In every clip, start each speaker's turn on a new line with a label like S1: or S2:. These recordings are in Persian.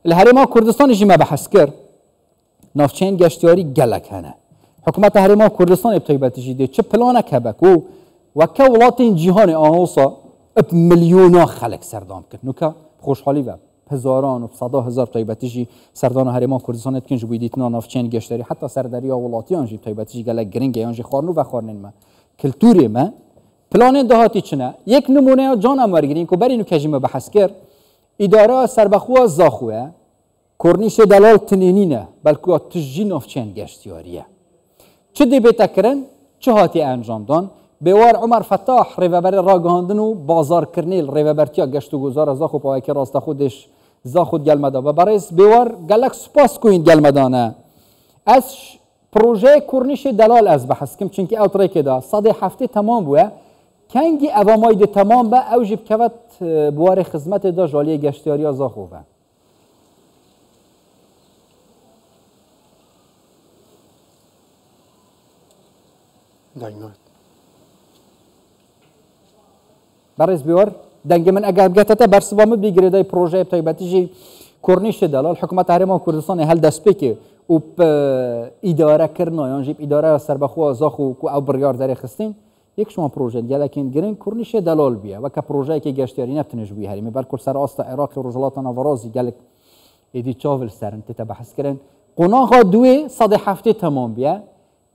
S1: الهرم کردستان جی ما بحث کرد نافچین گشتیاری گلک هنه حکومت هرم کردستان ابتایبتی جیده چه پلانه کبکو و که ولاتین جهان آنوسا اب میلیونا خلق سردام کرد نوکا خوشحالی و هزاران و صدا هزار تایبتی جی سردان هرم کردستان اتکن جبوی دیتنا نافچین گشتیاری حتی سردریا ولاتیان جی تایبتی جی گلک گرینگ یان جی خارنو و خارنین ما کلتوری ما پلان دهاتی چنه یک نمونه جان امرگیرین که برای نوکا جیم بحث کرد اداره سربخوا زاخوه کرنیش دلال تنینینه بلکه تجی نافچین گشتیاریه چه دی بتکرن چه هاتی انجام دان بیوار عمر فتاح ریوبر راگاندن و بازار کرنیل ریوبرتیا گشت و گذار زاخو پای که راست خودش زاخود گلمدا و برای بیوار گلک سپاس کوین گلمدانه از پروژه کرنیش دلال از بحث کم چونکه اوتری که دا صد هفته تمام بوده کنگی اواماید تمام با اوجب کوت بوار خدمت دا جالی گشتیاری زاخو با برز بیار دنگ من اگر بگذارد برسوام بیگریدای پروژه تایباتیجی کرنیش دلال حکومت هرم کردستان هل دست بکی و اداره کردن یا جیب اداره سربخوا زاخو کو او بریار داره خستین یک شما پروژه دیگه لکن گرین کرنیش دلال بیا و که پروژه که گشتیاری نفتنش بی هرمی بلکه سر آست عراق و رجلات نوارازی گلک ایدی چاول سرن تتبحث کردن قناغا دوی صد هفته تمام بیا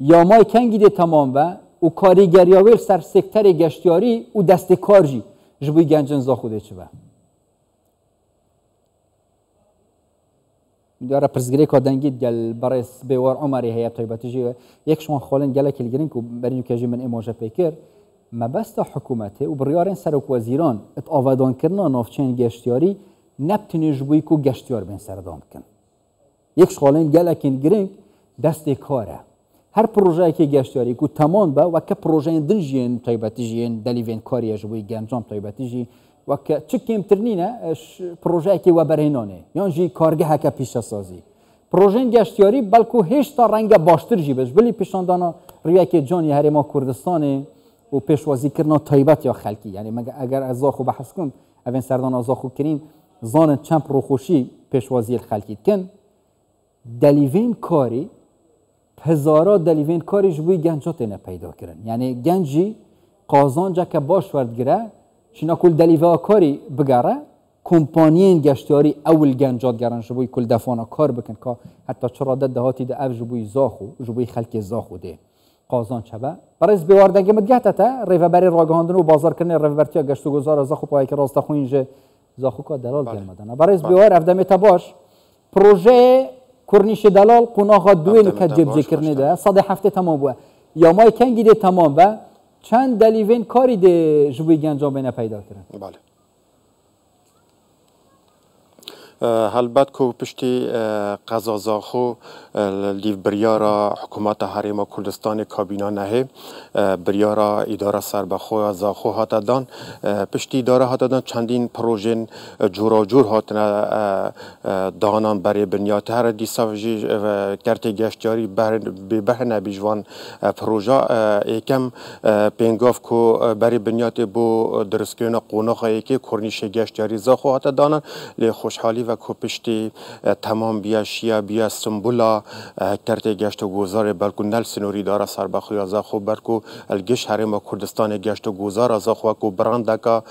S1: یا مای کنگی دی تمام با و کاریگریاویل سر سکتر گشتیاری و دست کارجی جبوی گنجن زاخوده چه با داره پرزگری که دنگید گل برای بیوار عمری هیئت تایباتیجی یک شما خالن گله کلگرین که برای نکاجی من ایماجه پیکر مبست حکومته و بریارن سرک وزیران ات آوادان کردن نافچین گشتیاری نبتنی جبوی که گشتیار بین سردام کن یک خالن گله کلگرین دست کاره هر پروژه که گشتیاری کو تمام با و که پروژه دنجین تایباتیجی دلیوین کاری جبوی گنجام تایباتیجی و که چه کمترینه پروژه که و برهنانه یان جی کارگاه که پیش سازی پروژه گشتیاری بلکه هیچ تا رنگ باشتر جی بش ولی پیشاندانا روی که جانی هرم کردستان و پیشوازی کردن تایبات یا خلکی یعنی اگر از زاخو بحث کن اون سردان از زاخو کرین زان چند پروخوشی پیشوازی خلکی کن دلیوین کاری هزارا دلیوین کاری جوی گنجات نه پیدا کردن یعنی گنجی قازان جا که باش ورد گره شنا کل دلیوا کاری بگره کمپانیین گشتیاری اول گنجات گرن جبوی کل دفانا کار بکن که حتی چرا دهاتی ده اف جبوی زاخو جبوی خلک زاخو ده قازان چبه برای بیواردنگی مدگهت تا ریوبری راگاندن و بازار کردن ریوبرتیا گشت و گذار زاخو پای که راست خو اینجا زاخو کا دلال گرمدن برای بیوار افدم تباش پروژه کرنیش دلال قناغ دوین که جب ذکر نده صد هفته تمام بود یا مای کنگی ده تمام با چند دلیوین کاری ده جبوی گنجام بینه پیدا کردن
S2: بله هلبت کو پشتی قضا زاخو لیو بریارا حکومت هرم کردستان کابینا نهه بریارا اداره سربخو زاخو هات دان پشتی اداره هات دان چندین پروژه جورا جور هات دانان برای بنیاد هر دیساوجی کرت گشتیاری به نبیجوان پروژه یکم پنگاف کو برای بنیاد بو درسکینا قوناغ که کرنیش گشتیاری زاخو هات دانان لی خوشحالی و کوپشتی تمام بیا شیا بیا سمبولا کرت گشت و گذار بلکو نل سنوری داره سربخوی از خو بلکو الگش هرم کردستان گشت و گذار از خو کو برند کا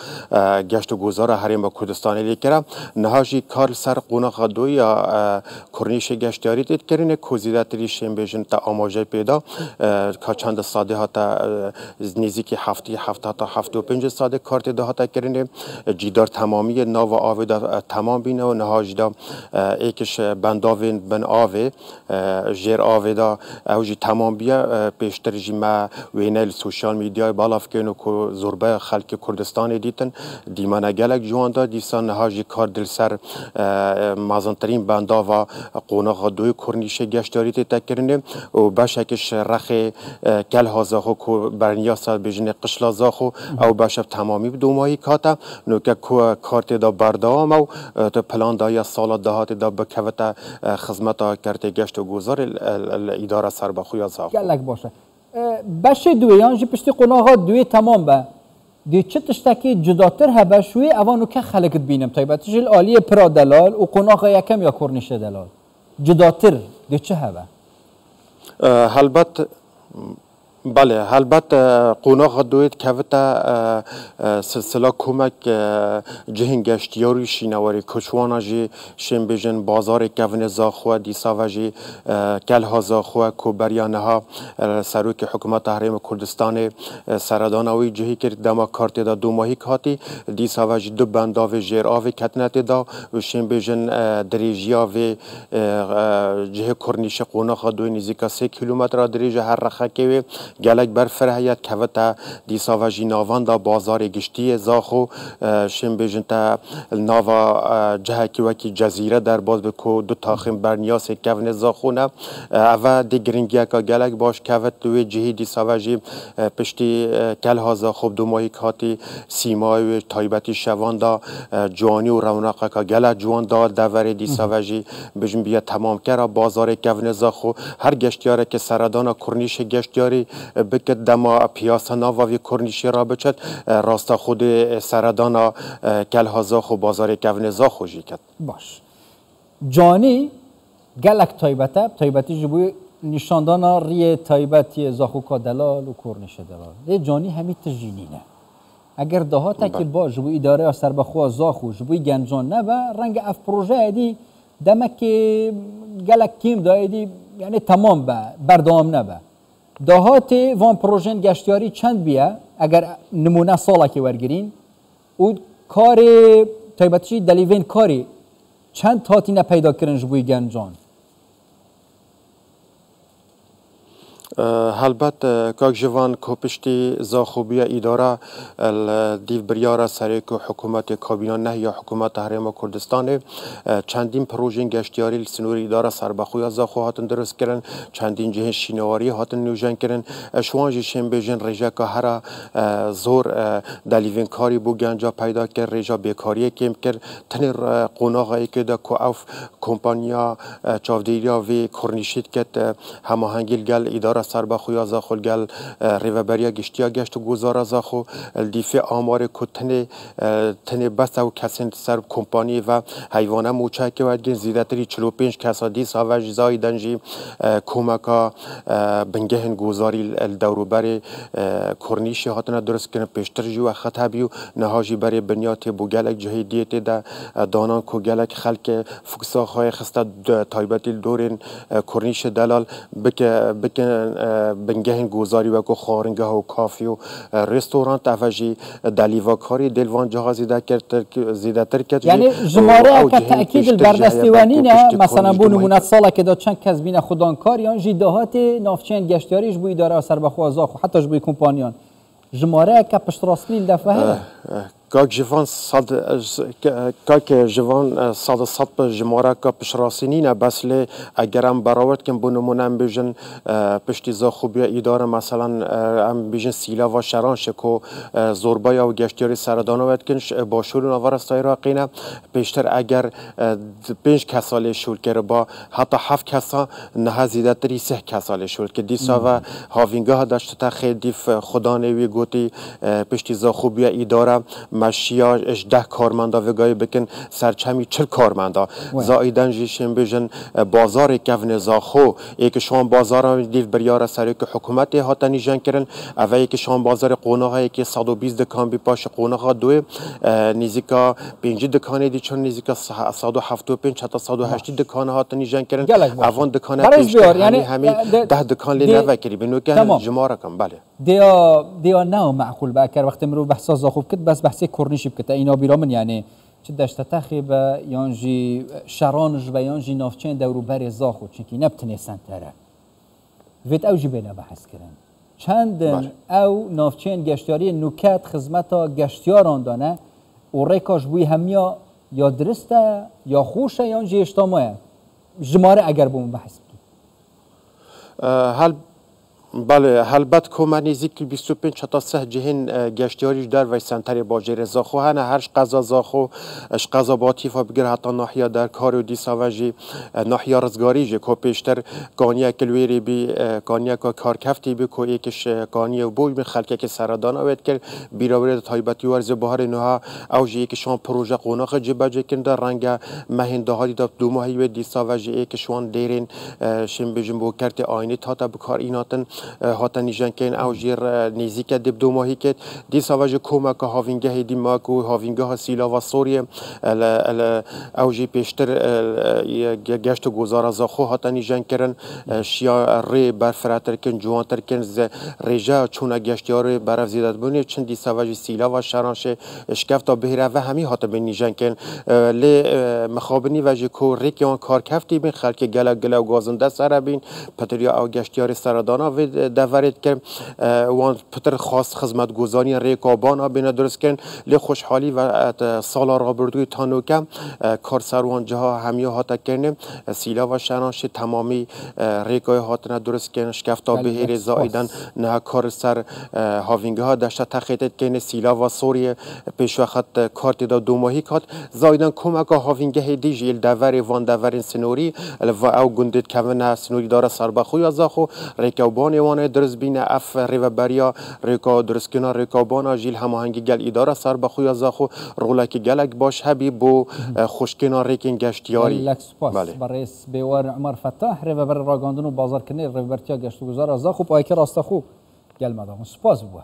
S2: گشت و گذار هرم کردستان لیکرا نهاجی کار سر قوناغ دو یا کرنیش گشتیاری دید کرینه کوزیده تریشیم بیشن تا آماجه پیدا که چند ساده هاتا نزدیک هفته تا 75 ساده کارت ده هاتا کرینه جیدار تمامی نو آویدا تمام بینه و نهاجدا ایکش بنداوین بن آوی جیر آوی دا اوجی تمام بیا پیشتر جیما وینل سوشال میدیا بالاف کنو کو زربه خلک کردستان دیتن دیمانه گلک جوان دا دیسان نهاجی کار دل سر مازنترین بندا و قوناغ دوی کرنیشه گشتاری تکرنه و باشکش رخ کل هازاخو کو برنیا سال بجنه قشلا زاخو او باشب تمامی بدومایی کاتا نو که کارت دا بردام او تو پلان دا یا سال دهات دا بکوتا خدمت کرت گشت و گذار الاداره سربخوی زاخو
S1: گلک باشه باشه دوی یعنی پشتی قناغ دوی تمام با دی چه تشتکی جداتر هبه شوی اوانو که خلقت بینم تایبتش العالی پرا دلال و قناق یکم یا کرنش دلال جداتر دی چه هبه؟
S2: البته بله البته قناق دوید که وقت سلسله کمک جهن گشتیاری شینواری کشوانا جی شن بیجن بازار کون زاخوه دیسا و جی کل ها زاخوه کوبریانه ها سروک حکومت حریم کردستان سردانوی جهی کرد دما کارت دا دو ماهی کاتی دیسا و جی دو بندا و جیر آوی کتنت دا و شن بیجن دریجیا و جه کرنیش قناق دوی نزیکا 3 کیلومتر دریج هر رخه که گلک بر فرهیت که وقت دیسا و جی ناوان دا بازار گشتی زاخو شن بیجن تا ناوا جه که وکی جزیره در باز بکو دو تاخیم برنیاس کون زاخو نه اوه دی گرینگی که گلک باش که وقت دوی جهی دیسا و جی پشتی کل ها زاخو دو ماهی کاتی سیمای و تایبتی شوان دا جوانی و روناقه که گلک جوان دا دوره دیسا و جی بیجن بیا تمام کرا بازار کون زاخو هر گشتیاره که سردان کرنیش گشتیاری بکت دما پیاسا ناوی کرنیشی را بچد راستا خود سردانا کل ها زاخو بازار کون زاخو جی کد
S1: باش جانی گلک تایبتی جبوی نشاندانا ری تایبتی زاخو کا دلال و کرنیش دلال دی جانی همی تجینینه اگر دهاتا که با جبوی اداره سربخوا زاخو جبوی گنجان نبا رنگ اف پروژه دی دمک گلک کیم دایدی یعنی تمام با بردام نبا دهات وان پروژن گشتیاری چند بیه اگر نمونه سالا که ورگرین او کار تایبتشی دلیوین کاری چند تاتی نپیدا کرن جبوی گنجان
S2: البته کاک جوان کوپشتی زاخوبیا اداره دیو بریارا سریک حکومت کابینه نه یا حکومت حریم کردستان چندین پروژه گشتیاری سنوری اداره سربخوی زاخو هاتن درست کردن چندین جهه شینواری هاتن نوجن کردن شوان شن بیژن رجا که هر زور دلیوین کاری بو گنجا پیدا کرد رجا بیکاری کم کرد تن قناقی که دا کو اف کمپانیا چاودیریا و کرنیشید کت هماهنگیل گل اداره سربخوی زاخو گل ریوبریا گشتیا گشت و گزار زاخو الدیفه آمار کو تن بس او کسین سر کمپانی و حیوانه موچه که ودگین زیدتری 45 کسادی ساوج زایدنجی کومکا بنگهن گزاری الدوروبر کرنیشی هاتنا درست کنه پیشتر جو خطابیو نهاجی برای بنیات بو گلک جهیدیت دا دانان کو گلک خلق فکساخای خسته تایبتی دورین کرنیش دلال بکن بنگهن گزاری و کو خارنگه و کافی و رستوران تفجی دلیوا کاری دلوان جها زیده تر کرد
S1: یعنی جماره که تأکید البردستیوانی نه مثلا بو نمونت سالا که دا چند کس بین خودان کار یا جیدهات نافچین گشتیاریش بو اداره سربخوا زاخو حتی بو کمپانیان جماره که پشت راستلی دفعه
S2: کاک جوان صد به جماره که پشراسینی نه بس لی اگرم براورد کن بونمونه ام بیجن پشتی زاخوبیا اداره مثلا ام بیجن سیلا و شران شکو زوربایا و گشتیاری سردانو ود کنش با شور نوارستای راقینه پیشتر اگر 5 کساله شول کرده با حتی 7 کسا نه زیده تری 3 کساله شول که دیسا و هاوینگاه ها داشته تا خیدیف خدا نوی گوتی پشتی زاخوبیا اداره مشیا 18 کارمندا وگای بکن سرچمی 40 کارمندا زایدن جیشن بیژن بازار کون زاخو یک شام بازار دیو بریار سری که حکومت هاتنی جن کردن اوه یک شام بازار قوناغ که 120 دکان بی پاش قوناغ دو نزدیکا 5 دکان دی چون نزدیکا 175 تا 180 دکان هاتنی جن کردن اوان دکان پیشتر یعنی همین 10 دکان لی نوکری بنو که جماره کم بله
S1: دیا نه معقول باکر وقتی مرو بحث زاخوب کد بس بحث کرنیش بکت اینا بیرامن یعنی چه داشت تخیب یانجی شرانج و یانجی نافچین دورو بر زاخو چنکی نبتنی سنتره وید او جبینا بحث کردن چند او نافچین گشتیاری نکات خدمتا گشتیاران دانه و ریکاش بوی همیا یا درسته یا خوشه یانجی اجتماعه جماره اگر بوم بحث بکی
S2: بله البته کمانیزی که 25 تا 3 جهن گشتیاریش در و سنتر باجر زاخو هنه هرش قضا زاخو اش قضا باتی فا بگر حتی ناحیه در کار و دیساوجی ناحیه رزگاری جه که پیشتر کانیا کلویری بی کانیا که کار کفتی بی که یکش کانیا بوی می خلکه که سردان آوید کرد بیراوری تایبتی ورز بهار نوها اوجی یکشون پروژه قوناق جبجه کند رنگ مهنده هایی داد دو ماهی و دیساوجی یکشون دیرین شم بجنب و کرد آینه تا تا بکار ایناتن هاتن نیجان کن اوجیر نیزیک دب دو ماهی کد دیساوجی کومک هاوینگه دیماک و هاوینگه سیلا و سوریه اوجی پیشتر گشت و گذار زاخو هاتن نیجان کرن شیا ری برفراتر کن جوانتر کن رجا چون گشتیار برف زیادت بونه چند دیساوجی سیلا و شرانش اشکفتا بهره و همی هات به نیجان کن لی مخابنی وجه کو ریکیان کار کفتی بین خلک گلا و گازنده سر بین پتریا او گشتیار سردانا و دورید کن وان پتر خاص خدمت گزاری ریکابانا بین درست کن لی خوشحالی و سال را بردوی تانو کم کار سروان جها همی هات کنه سیلا و شرانش تمامی ریکای هاتنا درست کن اشکفتا بهره زایدن نه کار سر هاوینگه ها داشته تخیطت کنه سیلا و سوریه پیش وقت کارت دا دو ماهی کات زایدن کمک هاوینگه دیجیل دور وان دورین سنوری و او گندت کمن سنوری داره سربخو یا زاخو ریکوبان وان درست بین اف ریوبریا ریکا درست کنا ریکوبان جیل هماهنگی گل اداره سربخو یا زاخو رولک گلک باش هبی بو خوشکنا ریکین گشتیاری
S1: بله برئیس بیوار عمر فتاح ریوبر راگاندن و بازار کنی ریوبرتیا گشت و گذار زاخو پایکر راستخو گل مدام سپاس بو